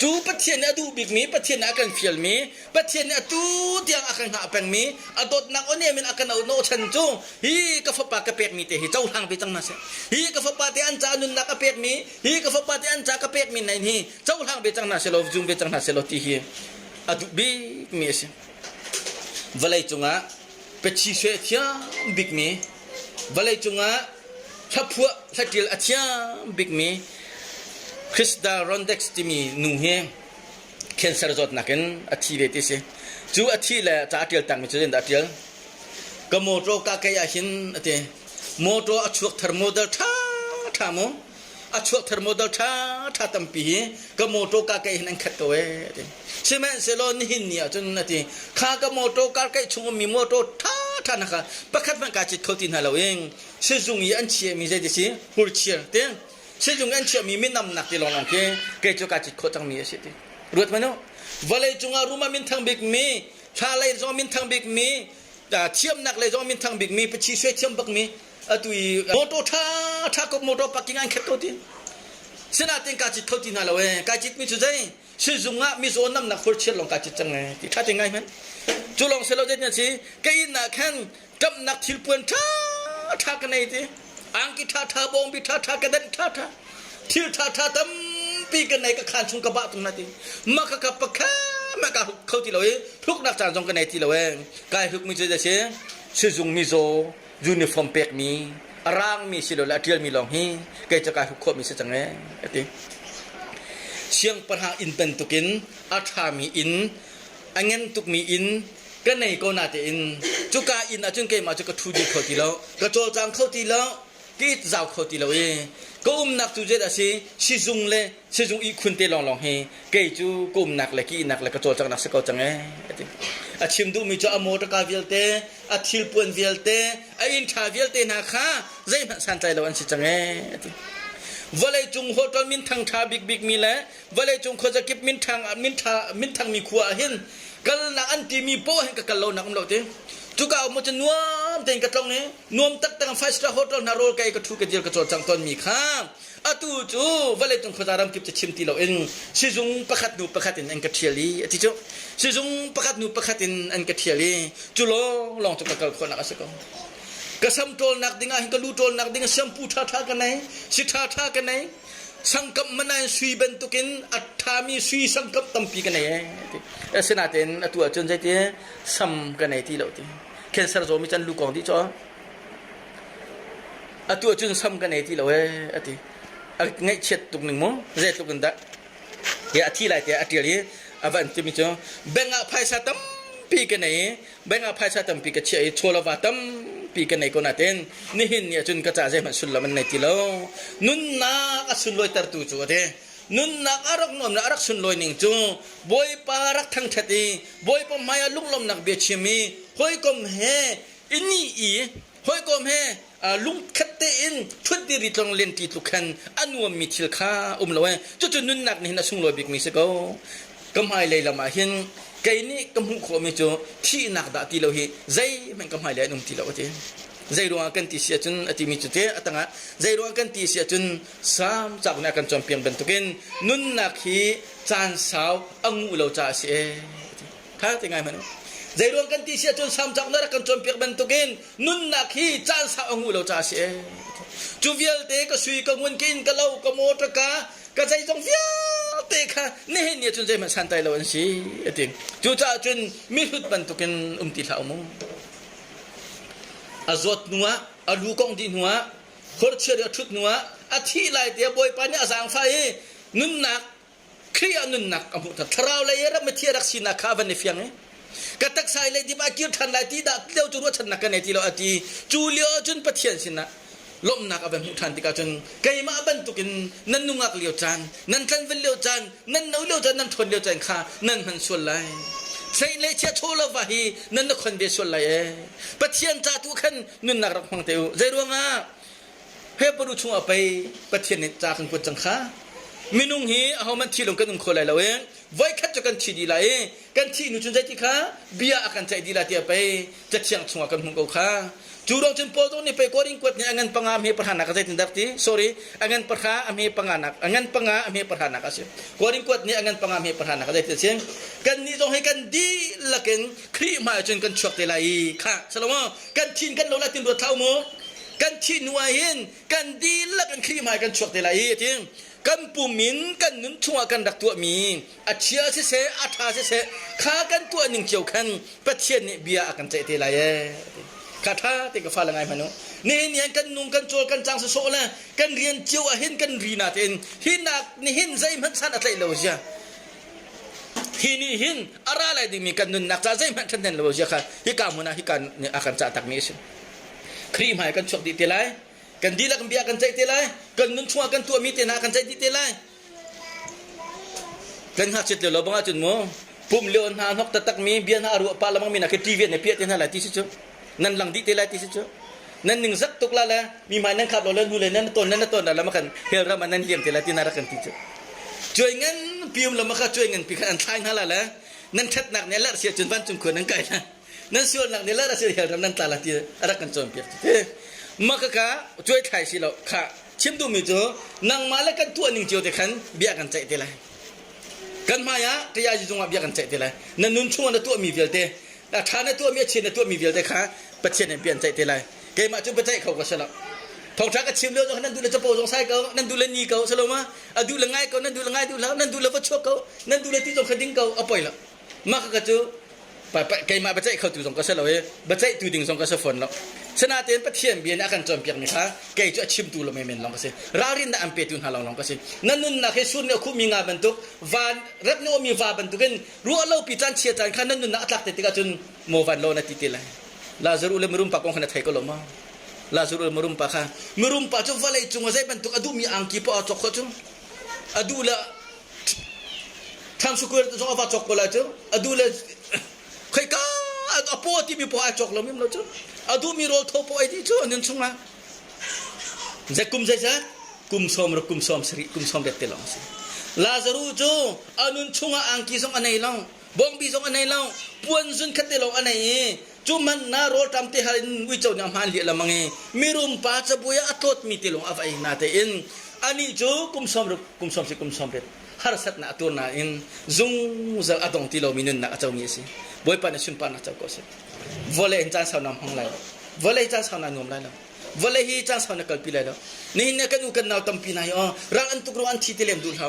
จูปัจเจียนดูบิกมีปัจเจียนอากันฟิลมีปัจเจียนดูเตียงอากันหาแปงมีอดนักอันนี้มันอากันเอาโนชันจูฮีกาฟปากระเป็ดมีเตะเจ้าทางไปจังมาเสียฮีกาฟปาเตอันจานุนนักกระเป็ดมีฮีกาฟปาเตอันจากระเป็ดมีในนี้เจ้าทางไปจังนาเซโลจุงไปจังนาเซโลที่ฮีอดูบิกมีเสียวลัยจุงะเป็ดชีเสียที่บิกมีวลัยจุงะทับพัวทัดเดียลอาที่บิกมีคริสดารอนเด็กส์ที่มีนุ่งเฮเคนเซอร์จอดนักเก็นอาทิตย์เวทีเสจูอาทิตย์ละจะอาทิตย์ตั้งมิจุเรนอาทิตย์ก็โมโตกาเกยหินอาทิตย์โมโตอชวกเทอร์โมเดลท่าโมอชวกเทอร์โมเดลท่าตั้มปีก็โมโตกาเกยหินขัดตัวเองใช่ไหมเซโลนี่หินเนี่ยจนอาทิตย์ข้าก็โมโตกาเกยชงมีโมโตท่านะคะประคับมันการจิตเขาตินหาเราเองซึ่งจุงยันเชียมีใจดิสิฮูร์เชียเต้เชื่อจงกันเชื่อมีมินำนักที่ลองเกยจุกาจิตโคตังมีสิที่รู้ไหมเนาะวันเลยจงอารุมามินทางบิกมีชาเลยจงมินทางบิกมีเชื่อมนักเลยจงมินทางบิกมีไปชี้ช่วยเชื่อมบักมีตุยโมโตท่าก็โมโตปักกิ่งอันเข็ดเขาที่เสนาติงกาจิตเขาที่นั่นเลยกาจิตมีจุดใจชื่อจงอ่ะมีโซนน้ำนักคนเชื่อลงกาจิตจังไงที่ท่าจังไงมันจุลองเสลาเจ็ดเนี่ยสิกอินนักแข่งจำนักทิลปวนท่ากันไหนที่อังกิท่าบงบิท่ากันเด่นท่าทิลท่าตั้มปีกันไหนก็ขานชุงกระบะตรงนั้นที่มากับปะข้ามากะเขาที่เราทุกนักจานจงกันไหนที่เรากายทุกมีจะเสียชื่อจงมีโซยูนิฟอร์มเป็ดมีร่างมีสิโลละเทียลมีลองฮีเกยจะกายทุกคนมีสัจจังไงที่เชียงปัญหาอินเป็นตุกินอัฐามีอินอันเงินตุกมีอินกันไหนก็น่าจะอินจุกาอินอาจุนเกมาจุกทูดีเขาที่เรากระโจจังเขาที่เรากีดเจ้าเขาที่เราก็นักตุเจดสิชิจุงเลยชิจุงอีคุณเตลองเฮเกยจูกุมนักเลยกีนักเลยกระโจจังนักสกอจังอาชิมดูมีจ้าอโมตกาวิลเตอาทิลปวนวิลเตอาอินทาวิลเตนาคาใจมันสันใจเราอันสิจังวลัยจุงโฮตอลมินทังทาบิกมีแล้ววลัยจุงเขาจะเก็บมินทังมีขวาเห็นกันนักอันที่มีโป้เห็นกันเรานักเราเตจุกเอาหมดจะนัวเต็งกระตรงนี้นวมตักตั้งไฟสตาร์โฮตอลนาโรลไกกระทุกกระเดียกระโจจังตอนมีข้ามอาตูจูวลัยจุงเขาจะรำกิบจะชิมตีเราเองชิจุงประคัดนูประคัดอินอันกระเทียลีอาทิจูชิจุงประคัดนูประคัดอินอันกระเทียลีจุลองจุกกระคนนักสักกระซ้ำโตนักดิ่งหิงกระลูโตนักดิ่งแชมพูท่ากันไหนสิท่ากันไหนสังกัปมันายสุยเป็นตุกินอัฐามีสุยสังกัปตั้มปีกันไหนเสนาเต็นตัวจนใจเตี้ยซ้ำกันไหนที่เราที่เคนเซอร์โซมิจันลูกของที่จ่อตัวจนซ้ำกันไหนที่เราที่ ngay chết tục nừng mó dễ tục gần đã ya thi lại thì atiel ye avan ti mi cho benga phai sa tam pi cái này benga phai sa tam pi cái chơi chola va tam pi cái này ko naten ni hin ya chun ka cha je man sul laman nei ti lo nun na ka sul loi tar tu chu de nun na arak nom na arak sun loi ning chu boy parak thang thati boy pa maya lung lom nak be chimi hoi kom he ini i hoi kom he lung khate in thut di ritong len ti tukhan anuam mi thil kha lawe chu chu nun nak ni na sung loi bik mi se ko kam hai le lama hin kai ni kam hu kho mi chu thi nak da ti lo hi zai men kam hai le num ti lo te zai ruang kan ti sia chun ati mi chu te atanga zai ruang kan ti sia chun sam chak na kan champion ben tukin nun nak hi chan sao ang ulo cha se tha te ngai man zai ruang kan ti sia chun sam chak na kan champion ben tukin nun nak hi chan sao ang ulo cha se chu vial te ka sui ka mun kin ka lo ka mo ta ka zai jong vial te kha ne ni chun zai man san tai lo an si ati chu cha chun mi hut ben tukin ti thau mo azot nuwa alukong di nuwa khorchere thut nuwa athi lai te boy pani azang phai nun nak khria nun nak amu ta tharau lai ra ma thia rak sina kha van ne fiang ka tak sai lai di ba kir than lai ti da leu chu ro chan nak ne ti lo ati chu leo chun pathian sina lom nak aban hu than ti ka chun kai ma ban tukin nan nungak leo chan nan kan vel leo chan nan no leo chan nan thon leo chan kha nan han sul lai sai le che thola va hi nan na khon be sol la e pathian cha tu khan nun nak rak phang teu zai ruanga he paru chu apai pathian ne cha khang pu chang kha minung hi a ho man thi long kan ung kholai lawe vai khat kan thi di lai kan thi nu chun zai ti kha bia akan chai di la ti apai cha chiang chunga kan hung ko kha Jurong jempol tu ni pekoring kuat ni angan panga amhe perhana kasih tindak ti sorry angan perha amhe panganak angan panga amhe perhana kasih koring kuat ni angan panga amhe perhana kasih ti sing kan ni jong hai kan di laken kri ma chen kan chok te lai kha salamo kan chin kan lo la tin ro thau mo kan chin wa hin kan di laken kri ma kan chok te lai ti kan pumin kan nun chua kan dak tu mi achia se se atha se se kha kan tu ning chiu kan pathian ni bia akan che te laiคาถาติกฟ้าละไงพะนุนี่เนี่ยกันนุ่งกันโจกันจังโซละกันเรียนเจียวเห็นกันรีนาเต็นหินนักนี่หินใจมันสันอะไรเลวจ้ะหินนี่หินอะไรดิมีกันนุ่นนักใจมันสันเต็นเลวจ้ะค่ะฮิกามุนะฮิกันเนี่ยอาการจะตักมีสิครีมหายกันชกดีเตลัยกันดีละกันเบียกันใจเตลัยกันนุ่นชัวกันตัวมีเตนากันใจดีเตลัยกันหักจิตเลวบังอาจุนโมปุ่มเลี้ยวหาฮอกตะตักมีเบียนหารัวปาละมังมีนักทีวีเนี่ยเพียรที่นั่นแหละที่สุดนั่นหลังดีเตลัยที่สุดนั่นหนึ่งสักตุกละมีหมายนั่นขับเราเล่นดูเลยนั่นต้นแล้วมากันเฮลรามันนั่นเลี้ยงเตลัยที่น่ารักกันที่สุดช่วยเงินพิมพ์เรามาค่ะช่วยเงินพิการทายนั่นละนั่นชัดหนักเนี่ยละเสียจนวันจนควรนั่นไก่นะนั่นส่วนหนักเนี่ยละเสียเฮลรานั่นตาละที่รักกันจนเปียกมาค่ะช่วยไทยสิเราค่ะชิมดูมิจูนั่งมาแล้วกันตัวหนึ่งเจียวแต่ขันเบียกันใจเตลัยกันมายะที่ยาจิจงว่าเบียกันใจเตลัยนั่นนุ่นช่วงนั้นตัวมีเวลเตถ้าในตัวเมียชินในตัวมีเวลได้ค่ะปัจเจกเปลี่ยนใจเท่าไรเกมาจุดปัจเจกเขาก็สลับทองชักก็ชิมเรื่องนั้นดูแลจะโปรสงสัยเขานั่นดูแลนีเขาสลับมาดูแลง่ายเขานั่นดูแลง่ายดูแล้วนั่นดูแลวัชชเขานั่นดูแลที่ตรงขัดดิ้งเขาเอาไปละมากก็จูเกมาปัจเจกเขาตัวตรงก็สลับปัจเจกตัวดิ่งตรงก็สฝนแล้วชนะเตียนปัจเจกเบียนอาการจอมเปียกนี่ค่ะเกยจะชิมตัวเราไม่เมนลองก็สิรารินน่ะอันเปตุนหาลองก็สินั่นนุ่นน่ะแค่ส่วนเนี่ยคู่มีงานบรรทุกวานรับโนมีวาบรรทุกกันรู้ว่าเราปีจันเชียจันขันนั่นนุ่นน่ะอัตลักษณ์ติดกันจนโมวันโลนัติติเลยลาซารุเลมรุมปากของขนาดไทยก็ลงมาลาซารุเลมรุมปากค่ะมรุมปากจุ่มวาเลยจุ่มว่าใจบรรทุกอดูมีอังกีปอจอกเขาจุ่มอดูละทำสุกุลจุ่มว่าจอกก็ละจุ่มอดูละใครก้าอปอที่มีปอจอกเราไม่รู้จุ่มอดูมีโรลทบปอที่จุ่มนั่นช่วงละจะกุมใจจ้ะกุมซ้อมรักกุมซ้อมสริกุมซ้อมเด็ดเตลองสิลาซารุจุ่มอนุนช่วงอังกีส่งอันไหนลองบองบีส่งอันไหนลองปวนซุนขัดเตลองอันไหนจุมันน่ารอทำที่หาวิจารณ์ยามหันเลี้ยละมังเอมีรุมป้าจะบุยอัตโตมีติลงอภัยนาเตอินอันนี้จูกุมสมรุกุมสมสิกุมสมเร็จฮาร์สัตนาตัวนาอินซุงจะอดงติโลมินุนนักเจ้ามีสิบุยปานชุนปานักเจ้าก็สิวอลเลย์จานสาวนำห้องไล่วอลเลย์จานสาวนำนมไล่แล้ววอลเลย์จานสาวนักกลปีไล่แล้วนี่เนี่ยกันอุกันนาวตั้มปีนายอ๋อรักอันตุกรุอันที่เตลมดูเขา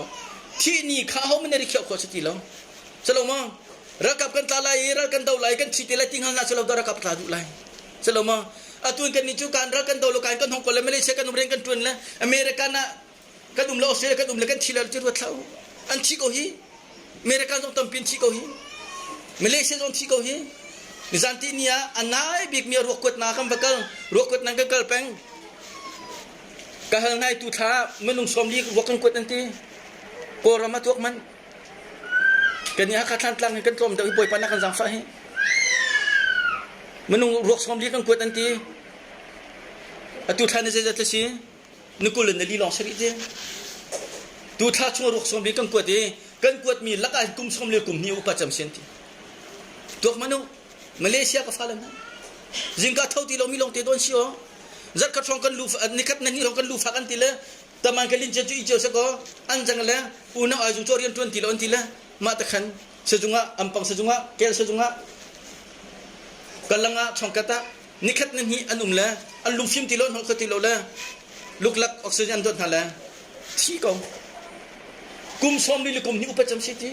ที่นี่ข้าเขาไม่ได้เขียวข้อสติแล้วสโลมrakap kan talai rakan daulai kan sitila tinggal nak selalu rakap tadu lai selama atun kan nicu kan rakan daulukan kan hong kole malaysia kan umren kan tun la amerika na กันดุมละออสเตรเลียกันดุมละกันทีละจุดวัดเท่าอันชิโกฮีเมริกันต้องทำเป็นชิโกฮีมาเลเซียต้องชิโกฮีนิสันตินียอันไหนบิ๊กมีรวกกดนาคำบักลรวกกดนังกัลแปงกะฮังไนตุท่ามันนุ่งสมลีรวกกันกดนั่นทีโกรามาตัวมันกันนี้ฮักขันตลังกันกลมแต่อีบอยปานักกันสังฟ้ามันนุ่งรวกสมลีกันกดนั่นทีตุท่านี่จะจะสินึกว่าเรื่องนี้ลองสริเจตุท่าช่วยรวกสมลีกันกดดีกันกดมีลักษณะกุมสมลีกุมนี้อุปจัมเซนทีตัวมันนุ่งมาเลเซียก็ฟ้าแล้วนะจิงกาเท่าที่เรามีลงเตะโดนเชียวจัดกระทรวงกันลูฟนี่ครับนั่นนี่เรากันลูฟกันทีละแต่มันก็ลิ้นจะจุยเจ้าสักก็อันจังเลยอุณหภูมิจอรียน20โลทีละมาตะขันสจุงะอัมปังสจุงะเกลสจุงะกัลลังะช่องกะตะนี่ครับนั่นนี่อันละอันลุงฟิมทีโลนหกทีโลละลูกหลักออกซิเจนโดนทันละที่กองกุมสมลีกุมนี้อุปจัมสิทธิ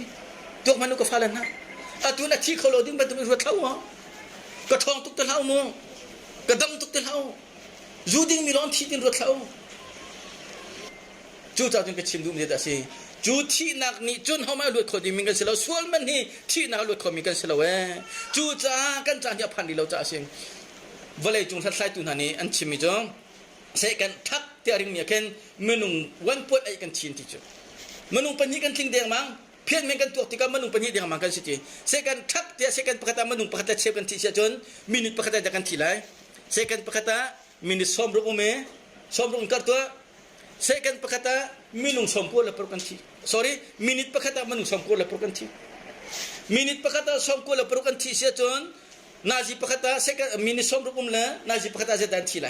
ตัวมันก็ฟ้าแล้วนะตัวนั้นที่เขาโลดิ้งไปตัวมันรวดเท่าอ่ะกระทองตุกตะเท่าโมกระดังตุกตะเท่าจูดิ้งมีร้อนที่ดินรวดเท่าจูจ่าจึงก็ชิมดูมันจะสิจูที่นักนี่จนเขาไม่รวดคนดีมีกันเสียแล้วส่วนมันนี่ที่นักรวดคนมีกันเสียแล้วจูจ่ากันจ่าเนี่ยพันดีเราจ่าเสียงวันเลยจุงทัดสายตุนนี้อันชิมิจงเสกันทักเตียริงเมียกันมนุงวันปวดไอ้กันชินที่จุมนุงปัญญกันทิ้งเดียงมั้งเพียงเมกันตัวที่ก็มนุษย์ปัญญาเดียงมันกันสิทีเสกันทับเดียเสกันประกาศมนุษย์ประกาศเชฟกันที่เสียจนมินิประกาศจากกันที่ไรเสกันประกาศมินิสมรูปเมสมรูปกันตัวเสกันประกาศมินุษย์สมควรละประกันที่ sorry มินิประกาศมนุษย์สมควรละประกันที่มินิประกาศสมควรละประกันที่เสียจนนาจีประกาศเสกันมินิสมรูปละนาจีประกาศจะดันที่ไร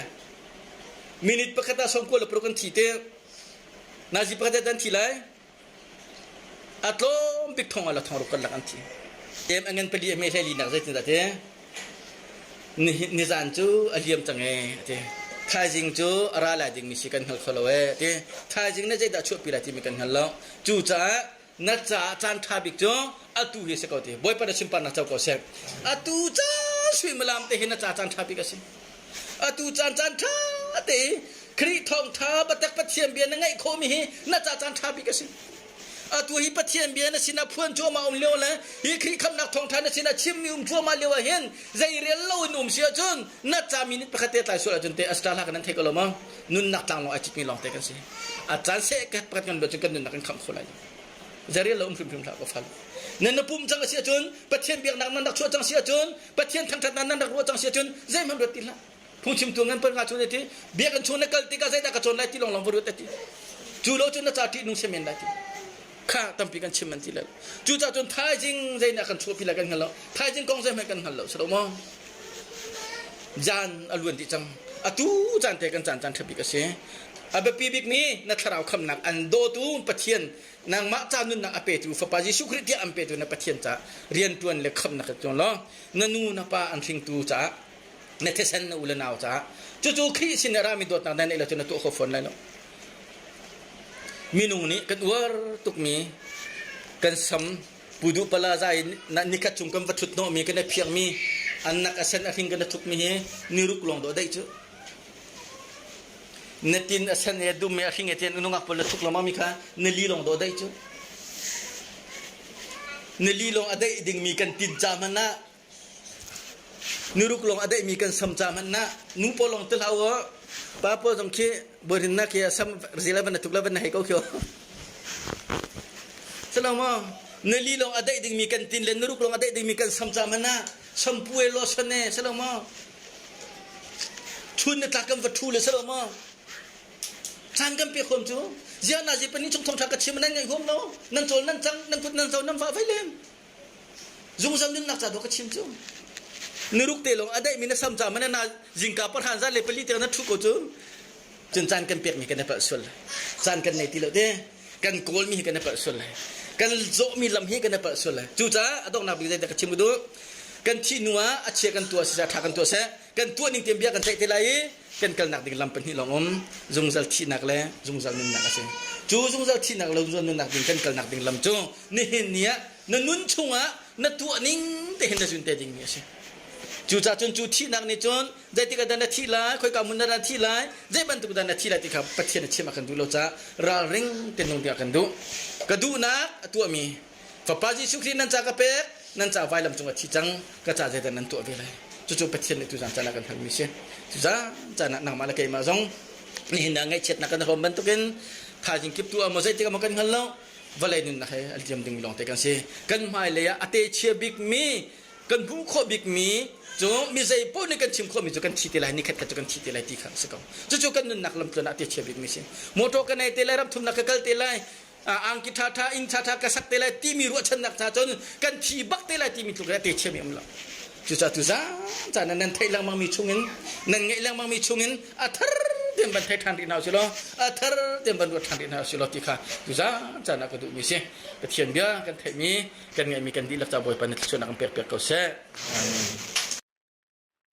มินิประกาศสมควรละประกันที่เตนาจีประกาศดันที่ไรอัตโลมบิกทองอะไรทองรุกันละกันทีเอ็มอันเงินไปเรียนไม่ใช่ลีนักใจจริงแต่เจ้นิจานจูอเลียมจังเอเจ้ท้ายจริงจูอะไรหลายจริงมีสิกันหัวเขาเลยเจ้ท้ายจริงน่าจะได้ช่วยปีละที่มีกันหัวเราจูจ้าน่าจะจานทับิกจูอัตุเฮสกอตีบ่อยประเดี๋ยวชิมปานนักเจ้าก็เสกอัตุจ้าช่วยมาลามเตะเห็นน่าจะจานทับิกสิอัตุจานทัเตะครีทองท้าบัตรปัจเจียมเบียนนั่งไงโคมิเฮน่าจะจานทับิกสิตัวฮิปเทียนเบียนสินะพวนจัวมาเลี้ยวเลยฮิครีคำนักทองทานสินะชิมมีจัวมาเลี้ยวเห็นใจเรียนเล่าหนุ่มเสียจนน่าจะมีนิดประคติตายสุดจนเตะอัสตาลากันนั่นเทกลมั้งนุ่นนักต่างเราอาจจะมีลองเตะกันสิอาจารย์เสกประกันแบบจนกันนุ่นนักกันคำคนอะไรใจเรียนเล่าพริมๆหลักก็ฟังนั่นปุ่มจังเสียจนปเทียนเบียนนักนักชัวจังเสียจนปเทียนทางทัดนั้นนักรัวจังเสียจนใจมันรติละผู้ชิมตัวเงินเปิดงานชนที่เบียกันชนนักติกาใจตะกชนไรที่ลองบริวารที่จูโลจนน่าจะที่นุ่งเสมียนได้ที่ข้าตั้มปีกันชิมมันทีละจู่ๆจนท้ายจริงใจนักกันชัวปีละกันหันแล้วท้ายจริงกองใจไม่กันหันแล้วสรุปมั้งจานอลวนที่จังตูจานเตกันจานทับปีกันเสียปีบิกมีนักข่าวคำนักอันโดตูปะเทียนนางมาจานุนนักอเปตูฟปาจิสุคริตยอัมเปตูนักปะเทียนจ้าเรียนตัวเล็กคำนักจงล้อนันูนับปะอันทิงตูจ้าเนเทสันอุลนาวจ้าจู่ๆคริสินรามิดวดนักนั่นเองเราจะนัตัวขฟนเลยเนาะมีนุ่งนี้กันวัวตุกมีกันซ้ำปุดุปลาใจนันนิคัดจุงกันวัตถุโนมีกันเพียงมีอันนักอาศัยทิ้งกันทุกมีนิรุกลงโดได้จู่เนตินอาศัยเนี่ยดูมีทิ้งเอตินนุ่งอัปลทุกลงมามีค่ะเนลีลงโดได้จู่เนลีลงอะไรดิ่งมีกันตินจามันนะนิรุกลงอะไรมีกันซ้ำจามันนะนุ่งปลงตะลาวะป้าพ่อจงคิดบริณนักยาซ้ำริลาวันทุกลาวันให้เขาเขียวสลามเนลีลงอะไรดิ่งมีกันตินเลนรุกลงอะไรดิ่งมีกันซ้ำจามันนะซ้ำป่วยลอสเน่สลามชุนในตากันวัตถุเลยสลามจานกันเปียคนจูเจ้าหน้าที่เป็นนิจงทองทักกระชิมนั่นไงหัวเรานั่นโจนั่นจังนั่นกุดนั่นโจนั่นฟ้าไฟเล่มจุงจำนึกนักจัดดอกกระชิมจูนิรุกเตลงอะไรมีนักซ้ำจามันน่าจิงกาประธานใจเลยผลิตอย่างนั้นทุกคนจนจานกันเปียกมีกันในประสุนจานกันในที่เราเด้กันโกลมีกันในประสุนกันโจมีลำฮีกันในประสุนจู่จ้าดอกนับดีใจแต่กระชิมดูกันที่นัวอาเชียกันตัวเสียทักกันตัวเสียกันตัวนิ่งเตียมเบียกันใจเทลัยกันกันหนักดิ่งลำเป็นที่หลงจงจัลที่หนักแล้วจงจัลนุ่นหนักสิจู่จงจัลที่หนักแล้วจงจัลนุ่นหนักดิ่งกันกันหนักดิ่งลำจู่นี่เห็นเนี้ยนั่นนุ่นชัวนั่นตัวนิ่งแต่เห็นแต่จุนแต่ดิ่งเนี่ยสิ จูจ่าจนจูที่นักนี่จนใจที่กันดันที่ไรคอยกับมุนดันที่ไรใจบรรทุกดันที่ไรที่ครับประเทศเชื่อมากันดูเราจะราเร่งเต็นตรงเดียวกันดูกระดูนักตัวมีฝ่าปาจิสุขีนั่นจากกระเป็ดนั่นจากไฟลำจงที่จังกระจายใจนั้นตัวเวลัยจู่ๆประเทศนี้ตุจันจะนักกันทำมิเช่ตุจันจะนักมาละเกยมาซงนี่นางไงเช็ดนักกันทำบรรทุกินถ้าจริงกิบตัวมาใจที่กันมากันฮัลโหลวันไหนนู่นนะให้อันที่มันดึงลงแต่กันสิกันไม่เลยอะเตเชียบิกมีกันผู้ขบิกมีจงมีใจพูดในกันชิมข้อมีจุกันทีเตลัยนี่ขัดกันจุกันทีเตลัยที่ข้างสกอจู่ๆกันนู่นนักลำตัวนักเตเชียบิกมีสิโมโตกันในเตลัยรับทุนนักกัลเตลัยอังกิท่าท่าอิงท่าท่ากษัตริย์เตลัยที่มีรัวชนักท่าจนกันทีบักเตลัยที่มีทุกอย่างเตเชียมีมั้งล่ะจู่ๆจากนั้นไทยลังมังมีชุ่งเงินนั่นไงลังมังมีชุ่งเงินอัฐเต็มบันไทยทันทีน่าสิโลอัฐเต็มบันวัดทันทีน่าสิโลที่ข้าจู่ๆจากนั้นก็ดูมีสิกระเทียนเบี้ยกันไทยมีกันไงมีกันดีลักษณะบ่อยปานที่ชวนนักเปียกๆเขาเส